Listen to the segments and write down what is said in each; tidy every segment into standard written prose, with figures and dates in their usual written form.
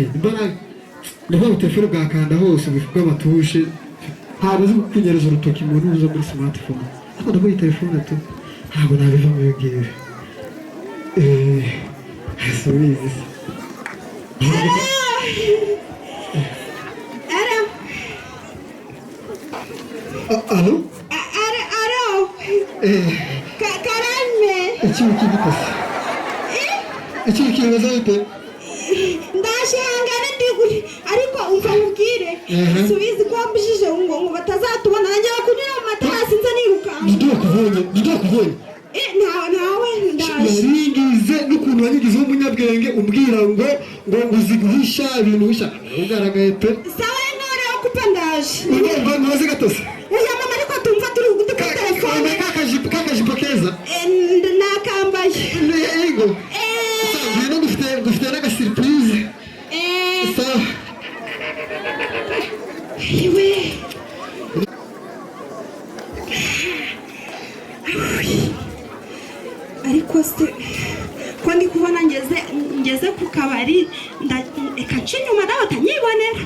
imbaraga niho telefone bwakanda hose bivuga amatushe ntabwo uzi kunyereza urutoki umuntu uza muri smartphone ariko ndavuga telefone tu ntabwo nabiva mu bwire asubize Alo? Alo? Karame? Iki gitase? Iki kibazo ite? Ndashangana ndiguri ariko umva mubwire subizi ko mbishije ngo batazatubona nanjye kunyura mu materasi nza niruka. Ndakubonye. Nawe ndaje. Yaringize n'ukuntu wanyigize umunyabwenge umbwira ngo uziguhisha ibintu bisha. Ugaragaye pe. Sawa nore okupa ndaje. Urumva ntuzi gatose? Oya mama ariko tumva turi kuri telefone. Kakajipo keza. Nakambaye. Yego. Ngwino dufite n'aga surprise. Sawa. Iwe. Ariko se ko ndi kubona ngeze ku kabari ekaca inyuma nawe utanyibonera.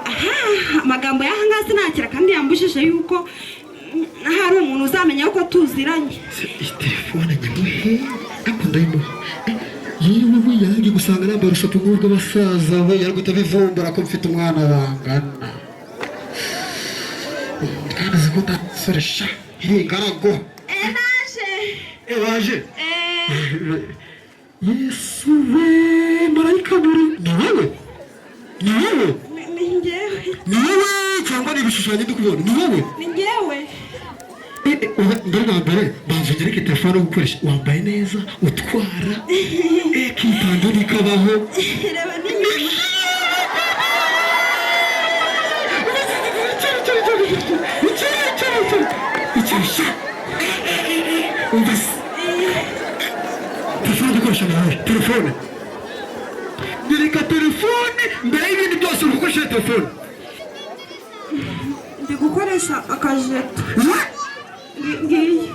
Aha amagambo y'ahangaha sinakira kandi yambujije yuko hari umuntu uzamenya ko tuziranye. Telefone nyamuhe ariko ndayimuha yewe yangi gusanga nambara ushatu ngubwo basaza we yari gutabivumbura ko mfite umwana bangana kandi zikunda soresha ingarago waje Yesu we marayika muri ni wowe cyangwa ni ibishushanyo ndi kubona ni wowe ni njyewe mbere banza ugereke telefone yo gukoresha wambaye neza utwara kitando nikabaho reba n'inyuma icyasha umbase telefone dukoresha nawe telefone nyereka telefone mbere y'ibindi byose ukoresha telefone ndi gukoresha akajeto ngiye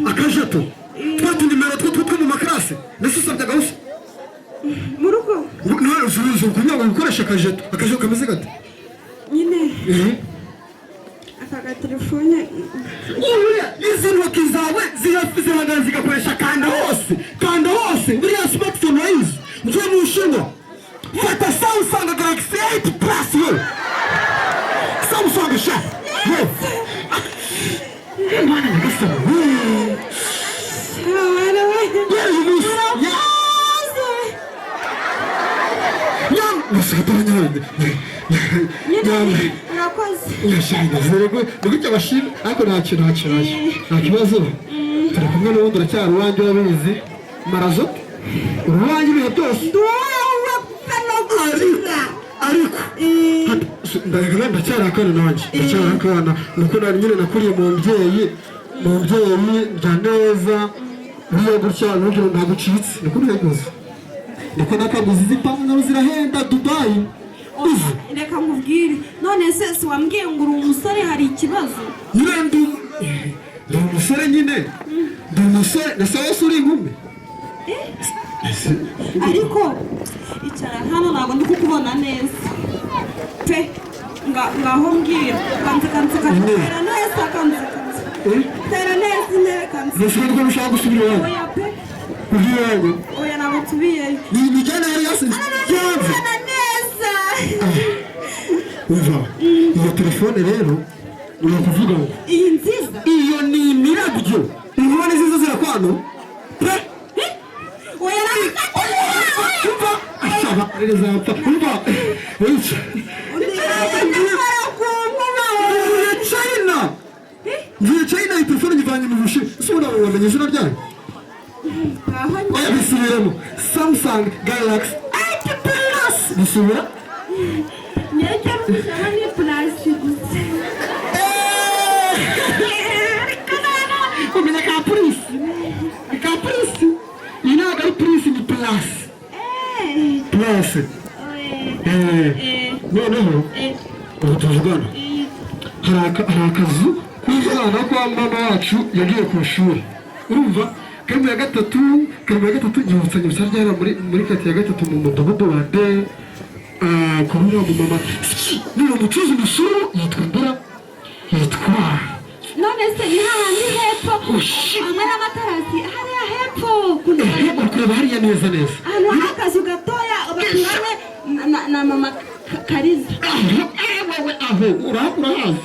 akajeto twatu nimero two mu makarase nese usabye gahusha mu rugo nawe uzuruzo kugira ngo ukoreshe akajeto kameze gate nyine aka telefone izi ntoki zawe zirahangana zigakoresha kanda hose buriya smartphone wayizi mvuye mu Bushinwa fata Samsung Galaxy 8 Plus yo Samsung sha Mwana ngasaba Nikuti abashima ariko nta kibazo turi kumwe n'ubundi uracyari uwanjye urabizi marazo uruwanjye ibihe byose ariko ndacyari akana nanjye ndacyari akana nuko nari nyine nakuriye mu mbyeyi njya neza niyo gutya n'ubwo ntagucitse niko nteguza niko nakaguze izipantaro zirahenda Dubai reka nkubwire none se wambwiye ngo uri umusore hari ikibazo ndi umusore nyine ndi umusore ndetse wese uri inkumi ariko icara hano ntabwo ndi kukubona neza pe ngaho mbwira kanze tera neza tera neza intebe kanze ntushobora ko ushaka gusubira iwawe oya pe kugirango oya ntabwo tubiyeyo ni cyane yari yasize neza umva iyo telefone rero uri kuvuga ngo iyi nziza iyo ni imirabyo ubona iziza zirakwano pe oya umva ashaba rezapfa umva wica China iyi telefone nyivanye mu Bushinwa usubira wamenye izina ryayo oya bisubiremo Samsung Galaxy 8 Plus bisubira nyekera ushaka ni plus umenya ka plus ntabwo ari plus ni plus noneho ubu tuvugana hari akazu k'umwana kwa mama wacu yagiye ku ishuri urumva karibu ya gatatu nyibutsa ryara muri kati ya gatatu mu mudugudu wa de kubura mu mama ni umucuzi musuru yitwa none se ni hahandi hepfo hamwe n'amatarasi hariya hepfo kureba hariya neza ahantu hari akazu gatoya baturanye na mama Kariza aho urahazi